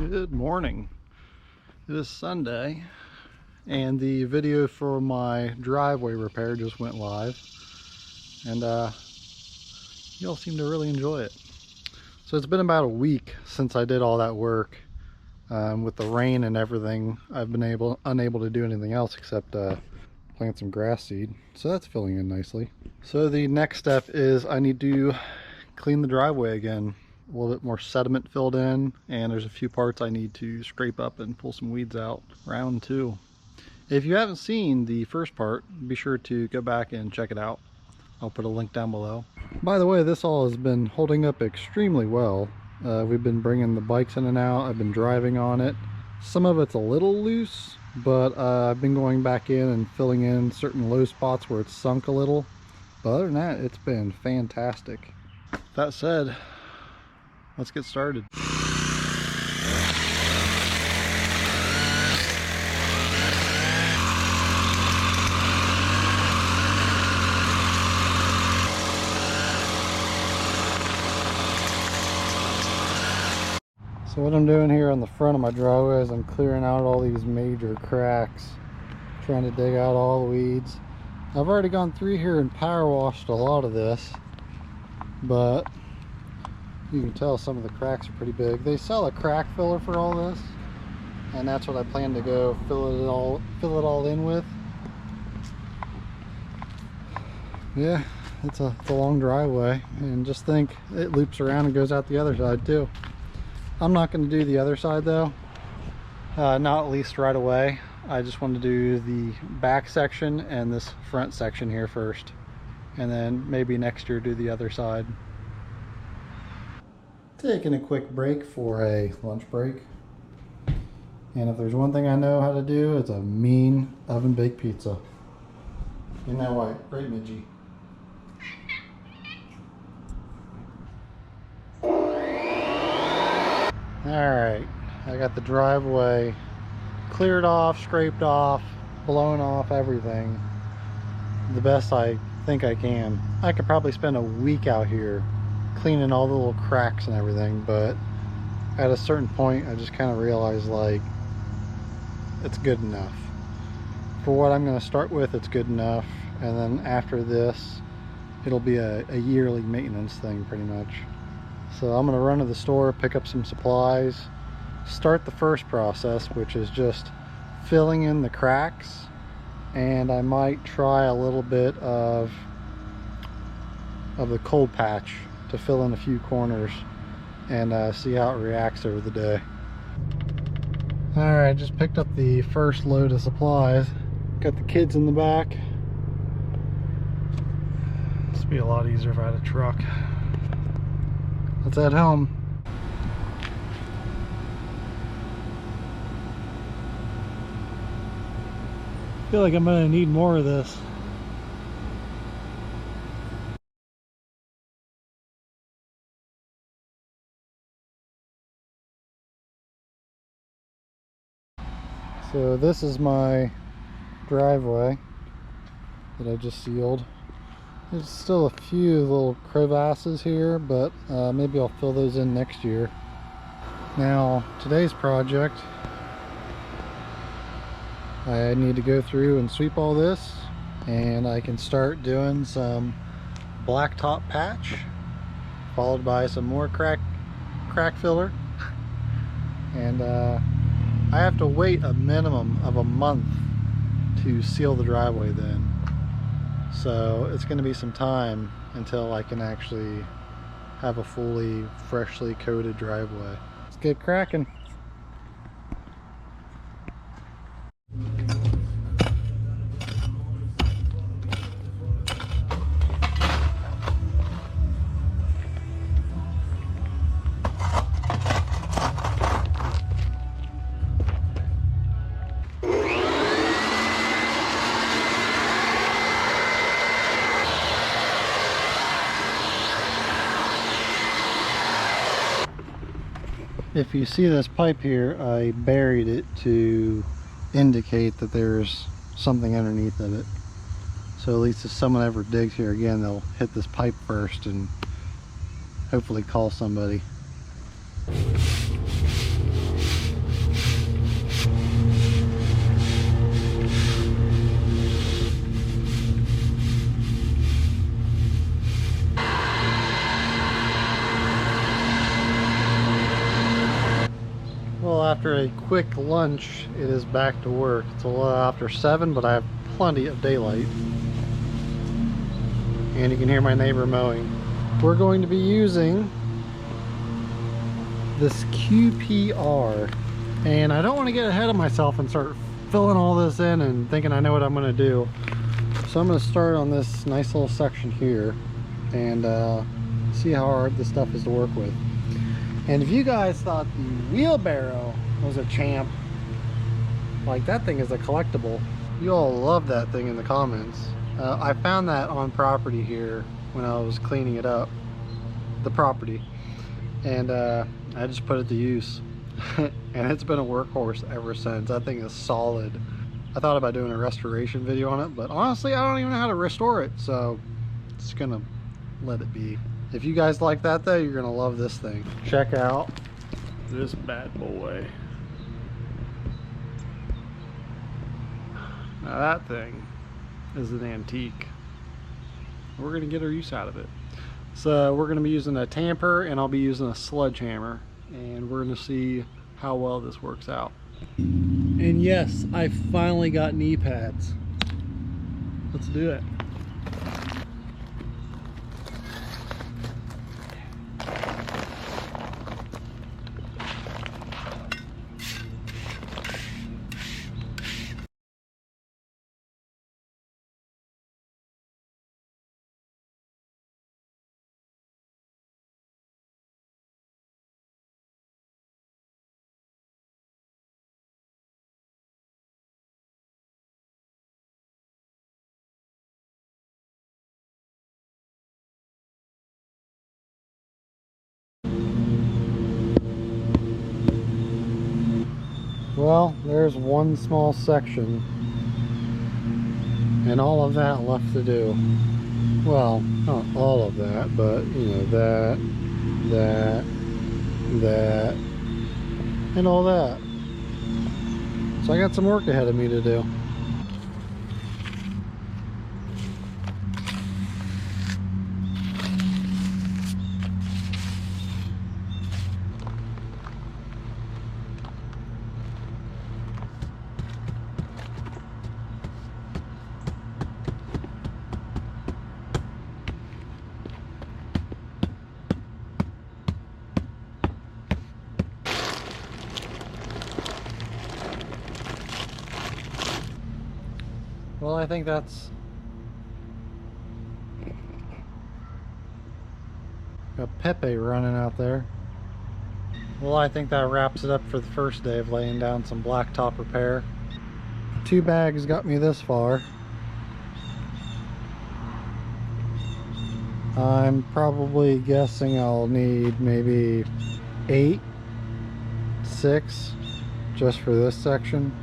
Good morning. It is Sunday and the video for my driveway repair just went live, and y'all seem to really enjoy it. So it's been about a week since I did all that work. With the rain and everything, I've been unable to do anything else except plant some grass seed, so that's filling in nicely. So the next step is I need to clean the driveway again. A little bit more sediment filled in, and there's a few parts I need to scrape up and pull some weeds out. Round 2. If you haven't seen the first part, be sure to go back and check it out. I'll put a link down below. By the way, this all has been holding up extremely well. We've been bringing the bikes in and out. I've been driving on it. Some of it's a little loose, but I've been going back in and filling in certain low spots where it's sunk a little. But other than that, it's been fantastic. That said, let's get started. So what I'm doing here on the front of my driveway is I'm clearing out all these major cracks, trying to dig out all the weeds. I've already gone through here and power washed a lot of this, but you can tell some of the cracks are pretty big. They sell a crack filler for all this, and that's what I plan to go fill it all in with. Yeah, it's a long driveway, and just think it loops around and goes out the other side too. I'm not going to do the other side though, not at least right away. I just want to do the back section and this front section here first, and then maybe next year do the other side. Taking a quick break for a lunch break, and if there's one thing I know how to do, it's a mean oven baked pizza. Isn't that right, Midgie? Alright, I got the driveway cleared off, scraped off, blown off, everything the best I think I can. I could probably spend a week out here cleaning all the little cracks and everything, but at a certain point I just kind of realized, like, it's good enough. For what I'm going to start with, it's good enough, and then after this it'll be a yearly maintenance thing pretty much. So I'm going to run to the store, pick up some supplies, start the first process, which is just filling in the cracks, and I might try a little bit of the cold patch to fill in a few corners and see how it reacts over the day. Alright, just picked up the first load of supplies. Got the kids in the back. This would be a lot easier if I had a truck. Let's head home. I feel like I'm gonna need more of this. So this is my driveway that I just sealed. There's still a few little crevasses here, but maybe I'll fill those in next year. Now, today's project, I need to go through and sweep all this, and I can start doing some blacktop patch, followed by some more crack filler. And I have to wait a minimum of a month to seal the driveway then. So it's going to be some time until I can actually have a fully freshly coated driveway. Let's get cracking. If you see this pipe here, I buried it to indicate that there's something underneath of it. So at least if someone ever digs here again, they'll hit this pipe first and hopefully call somebody. after a quick lunch, it is back to work. It's a little after 7, but I have plenty of daylight. And you can hear my neighbor mowing. We're going to be using this QPR. And I don't want to get ahead of myself and start filling all this in and thinking I know what I'm going to do. So I'm going to start on this nice little section here and see how hard this stuff is to work with. And if you guys thought the wheelbarrow was a champ, like that thing is a collectible, you all love that thing in the comments. I found that on property here when I was cleaning it up, the property, and I just put it to use. And it's been a workhorse ever since. That thing is solid. I thought about doing a restoration video on it, but honestly I don't even know how to restore it, so just gonna let it be. If you guys like that though, you're gonna love this thing. Check out this bad boy. Now that thing is an antique. We're gonna get our use out of it. So we're gonna be using a tamper and I'll be using a sledgehammer, and we're gonna see how well this works out. And yes, I finally got knee pads. Let's do it. Well, there's one small section and all of that left to do. Well, not all of that, but you know, that, and all that. So I got some work ahead of me to do. Well, I think that's a Pepe running out there. Well, I think that wraps it up for the first day of laying down some blacktop repair. 2 bags got me this far. I'm probably guessing I'll need maybe 8, 6 just for this section,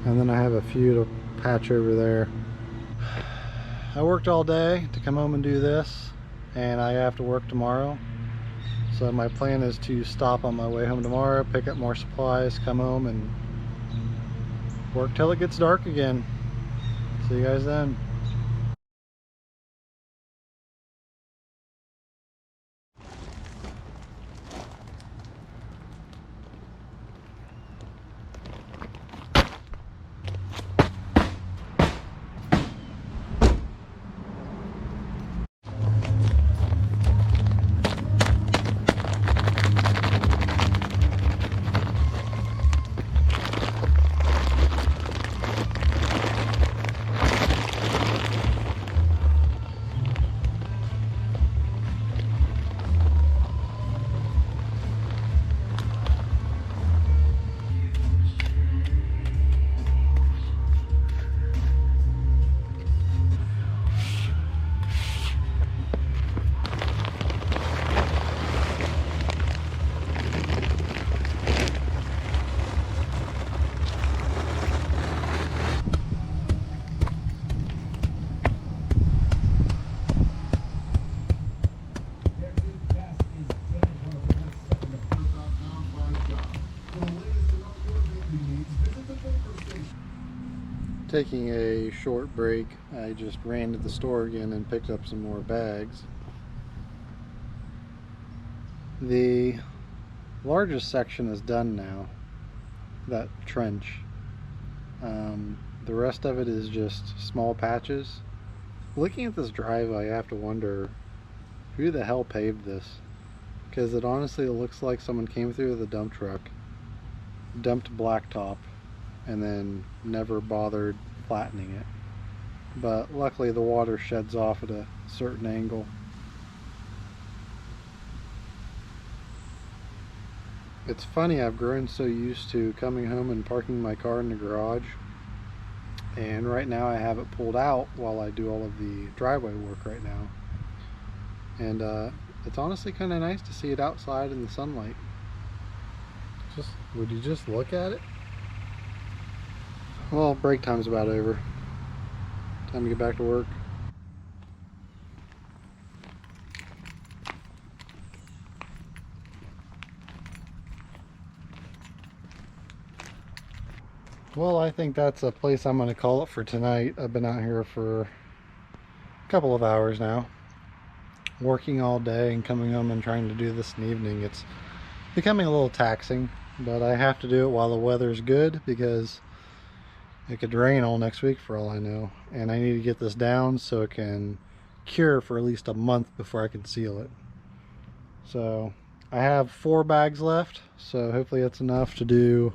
and then I have a few to patch over there. I worked all day to come home and do this, and I have to work tomorrow. So my plan is to stop on my way home tomorrow, pick up more supplies, come home and work till it gets dark again. See you guys then. Taking a short break, I just ran to the store again and picked up some more bags. The largest section is done now, that trench. The rest of it is just small patches. Looking at this driveway, I have to wonder who the hell paved this, because it honestly looks like someone came through with a dump truck, dumped blacktop, and then never bothered flattening it. But luckily the water sheds off at a certain angle. It's funny, I've grown so used to coming home and parking my car in the garage, and right now I have it pulled out while I do all of the driveway work right now. And it's honestly kind of nice to see it outside in the sunlight. Would you just look at it? Well, break time's about over. Time to get back to work. Well, I think that's a place I'm going to call it for tonight. I've been out here for a couple of hours now, working all day and coming home and trying to do this in the evening. It's becoming a little taxing, but I have to do it while the weather's good, because it could rain all next week for all I know, and I need to get this down so it can cure for at least a month before I can seal it. So I have 4 bags left, so hopefully that's enough to do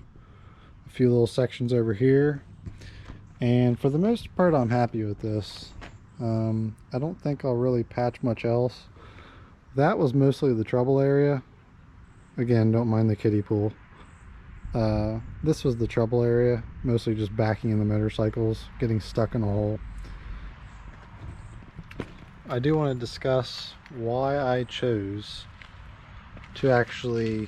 a few little sections over here, and for the most part I'm happy with this. I don't think I'll really patch much else. That was mostly the trouble area. Again, don't mind the kiddie pool. This was the trouble area, mostly just backing in the motorcycles, getting stuck in a hole. I do want to discuss why I chose to actually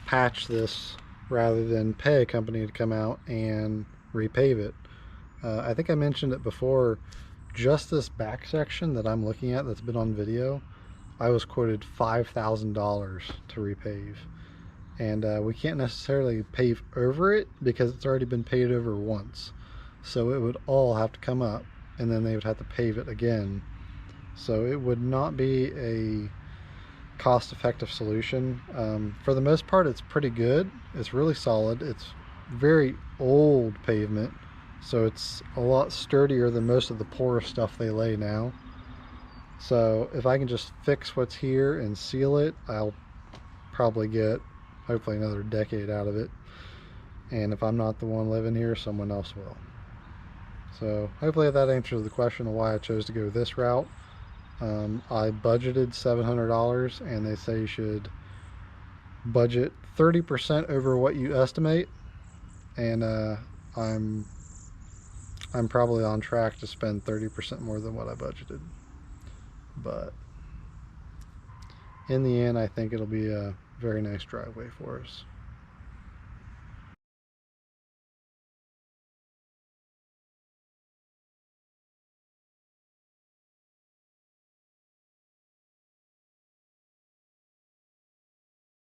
patch this rather than pay a company to come out and repave it. I think I mentioned it before, just this back section that I'm looking at that's been on video, I was quoted $5,000 to repave. And we can't necessarily pave over it because it's already been paved over once. So it would all have to come up, and then they would have to pave it again. So it would not be a cost-effective solution. For the most part, it's pretty good. It's really solid. It's very old pavement, so it's a lot sturdier than most of the porous stuff they lay now. So if I can just fix what's here and seal it, I'll probably get hopefully another decade out of it. And if I'm not the one living here, someone else will. So hopefully that answers the question of why I chose to go this route. I budgeted $700, and they say you should budget 30% over what you estimate, and I'm probably on track to spend 30% more than what I budgeted. But in the end, I think it'll be a very nice driveway for us.